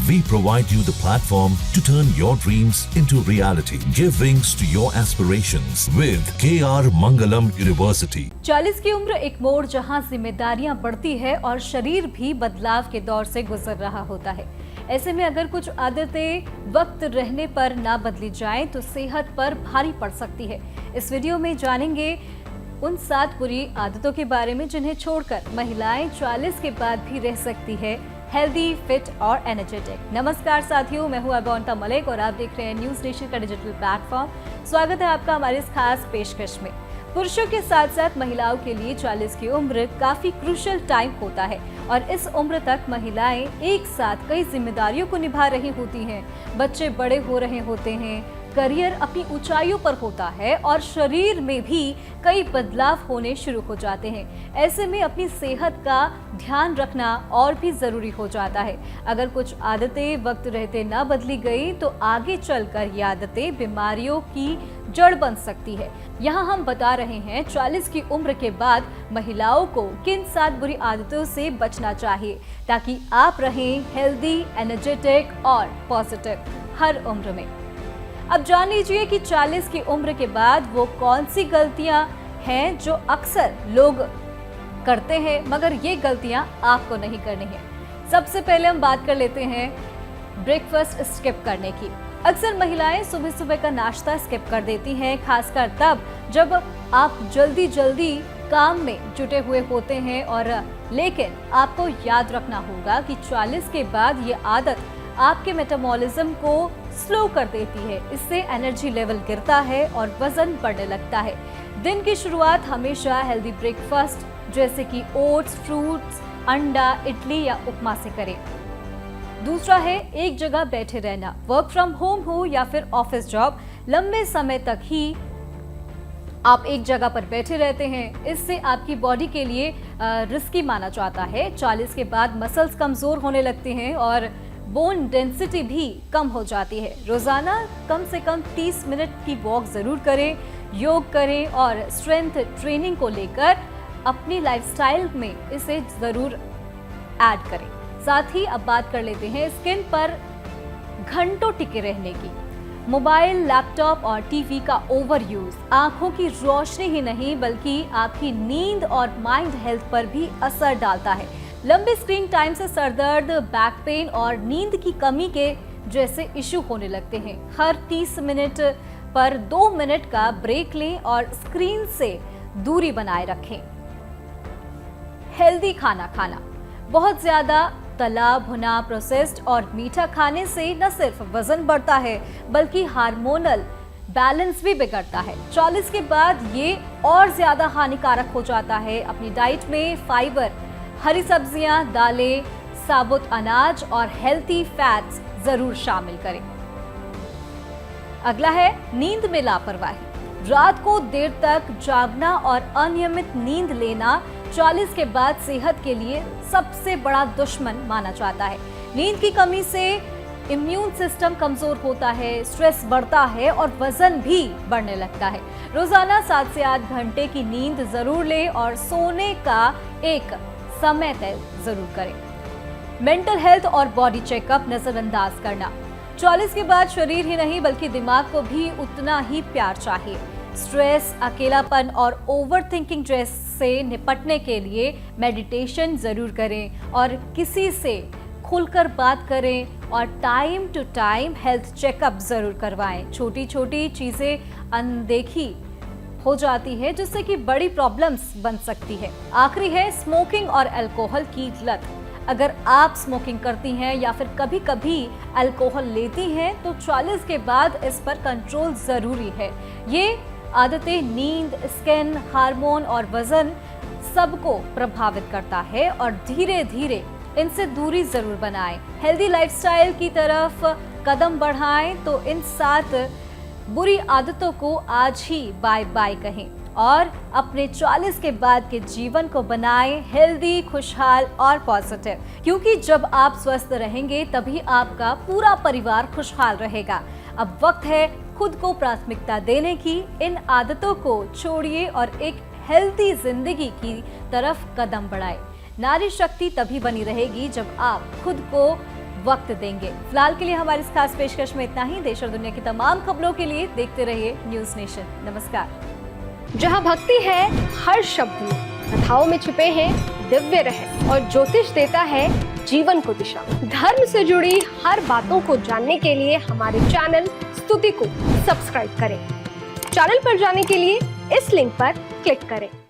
We provide you the platform to turn your dreams into reality. Give wings to your aspirations with KR Mangalam University. 40 की उम्र एक मोड़ जहां जिम्मेदारियां बढ़ती है और शरीर भी बदलाव के दौर से गुजर रहा होता है। ऐसे में अगर कुछ आदतें वक्त रहने पर ना बदली जाएं तो सेहत पर भारी पड़ सकती है। इस वीडियो में जानेंगे उन 7 बुरी आदतों के बारे में जिन्हें छोड़कर महिलाएं 40 के बाद भी रह सकती है हेल्दी, फिट और एनर्जेटिक। नमस्कार साथियों, मैं हूं अगौंता मलिक और आप देख रहे हैं न्यूज नेशन का डिजिटल प्लेटफॉर्म। स्वागत है आपका हमारे इस खास पेशकश में। पुरुषों के साथ साथ महिलाओं के लिए 40 की उम्र काफी क्रूशियल टाइम होता है और इस उम्र तक महिलाएं एक साथ कई जिम्मेदारियों को निभा रही होती हैं। बच्चे बड़े हो रहे होते हैं, करियर अपनी ऊंचाइयों पर होता है और शरीर में भी कई बदलाव होने शुरू हो जाते हैं। ऐसे में अपनी सेहत का ध्यान रखना और भी जरूरी हो जाता है। अगर कुछ आदतें वक्त रहते न बदली गई तो आगे चलकर ये आदतें बीमारियों की जड़ बन सकती है। यहाँ हम बता रहे हैं 40 की उम्र के बाद महिलाओं को किन 7 बुरी आदतों से बचना चाहिए ताकि आप रहें हेल्दी, एनर्जेटिक और पॉजिटिव हर उम्र में। अब जान लीजिए कि 40 की उम्र के बाद वो कौन सी गलतियां हैं जो अक्सर लोग करते हैं, मगर ये गलतियां आपको नहीं करनी है। सबसे पहले हम बात कर लेते हैं ब्रेकफास्ट स्किप करने की। अक्सर महिलाएं सुबह सुबह का नाश्ता स्किप कर देती हैं, खासकर तब जब आप जल्दी जल्दी काम में जुटे हुए होते हैं। और लेकिन आपको याद रखना होगा कि 40 के बाद ये आदत आपके मेटाबॉलिज्म को स्लो कर देती है। इससे एनर्जी लेवल गिरता है और वजन बढ़ने लगता है। दिन की शुरुआत हमेशा हेल्दी ब्रेकफास्ट जैसे कि ओट्स, फ्रूट्स, अंडा, इडली या उपमा से करें। दूसरा है एक जगह बैठे रहना। वर्क फ्रॉम होम हो या फिर ऑफिस जॉब, लंबे समय तक ही आप एक जगह पर बैठे रहते हैं, इससे आपकी बॉडी के लिए रिस्की माना जाता है। 40 के बाद मसल्स कमजोर होने लगते हैं और बोन डेंसिटी भी कम हो जाती है। रोजाना कम से कम 30 मिनट की वॉक जरूर करें, योग करें और स्ट्रेंथ ट्रेनिंग को लेकर अपनी लाइफस्टाइल में इसे जरूर ऐड करें। साथ ही अब बात कर लेते हैं स्किन पर घंटों टिके रहने की। मोबाइल, लैपटॉप और टीवी का ओवर यूज आंखों की रोशनी ही नहीं बल्कि आपकी नींद और माइंड हेल्थ पर भी असर डालता है। लंबे स्क्रीन टाइम से सरदर्द, बैक पेन और नींद की कमी के जैसे इश्यू होने लगते हैं। हर 30 मिनट पर 2 मिनट का ब्रेक लें और स्क्रीन से दूरी बनाए रखें। हेल्दी खाना खाना। बहुत ज्यादा तला भुना, प्रोसेस्ड और मीठा खाने से न सिर्फ वजन बढ़ता है बल्कि हार्मोनल बैलेंस भी बिगड़ता है। 40 के बाद ये और ज्यादा हानिकारक हो जाता है। अपनी डाइट में फाइबर, हरी सब्जियां, दालें, साबुत अनाज और हेल्थी फैट्स जरूर शामिल करें। अगला है नींद में लापरवाही। रात को देर तक जागना और अनियमित नींद लेना 40 के बाद सेहत के लिए सबसे बड़ा दुश्मन माना जाता है। नींद की कमी से इम्यून सिस्टम कमजोर होता है, स्ट्रेस बढ़ता है और वजन भी बढ़ने लगता है। रोजाना 7 से 8 घंटे की नींद जरूर लें और सोने का एक समय तय जरूर करें। मेंटल हेल्थ और बॉडी चेकअप नजरअंदाज करना। 40 के बाद शरीर ही नहीं बल्कि दिमाग को भी उतना ही प्यार चाहिए। स्ट्रेस, अकेलापन और ओवरथिंकिंग जैसे निपटने के लिए मेडिटेशन जरूर करें और किसी से खुलकर बात करें और time to time health checkup जरूर करवाएं। छोटी छोटी चीजें अनदेखी हो जाती है जिससे कि बड़ी प्रॉब्लम्स बन सकती है। आखिरी है स्मोकिंग और अल्कोहल की लत। अगर आप स्मोकिंग करती हैं या फिर कभी कभी अल्कोहल लेती हैं तो 40 के बाद इस पर कंट्रोल जरूरी है। ये आदतें नींद, स्किन, हार्मोन और वजन सबको प्रभावित करता है और धीरे धीरे इनसे दूरी जरूर बनाएं। हेल्दी लाइफस्टाइल की तरफ कदम बढ़ाएं तो इन 7 बुरी आदतों को आज ही बाय बाय कहें और अपने 40 के बाद के जीवन को बनाएं हेल्दी, खुशहाल और पॉजिटिव। क्योंकि जब आप स्वस्थ रहेंगे तभी आपका पूरा परिवार खुशहाल रहेगा। अब वक्त है खुद को प्राथमिकता देने की। इन आदतों को छोड़िए और एक हेल्दी जिंदगी की तरफ कदम बढ़ाएं। नारी शक्ति तभी बनी रहेगी जब आप खुद को वक्त देंगे। फिलहाल के लिए हमारी इस खास पेशकश में इतना ही। देश और दुनिया की तमाम खबरों के लिए देखते रहिए न्यूज नेशन। नमस्कार। जहां भक्ति है हर शब्द में, कथाओं में छुपे हैं दिव्य रहस्य और ज्योतिष देता है जीवन को दिशा। धर्म से जुड़ी हर बातों को जानने के लिए हमारे चैनल स्तुति को सब्सक्राइब करें। चैनल पर जाने के लिए इस लिंक पर क्लिक करें।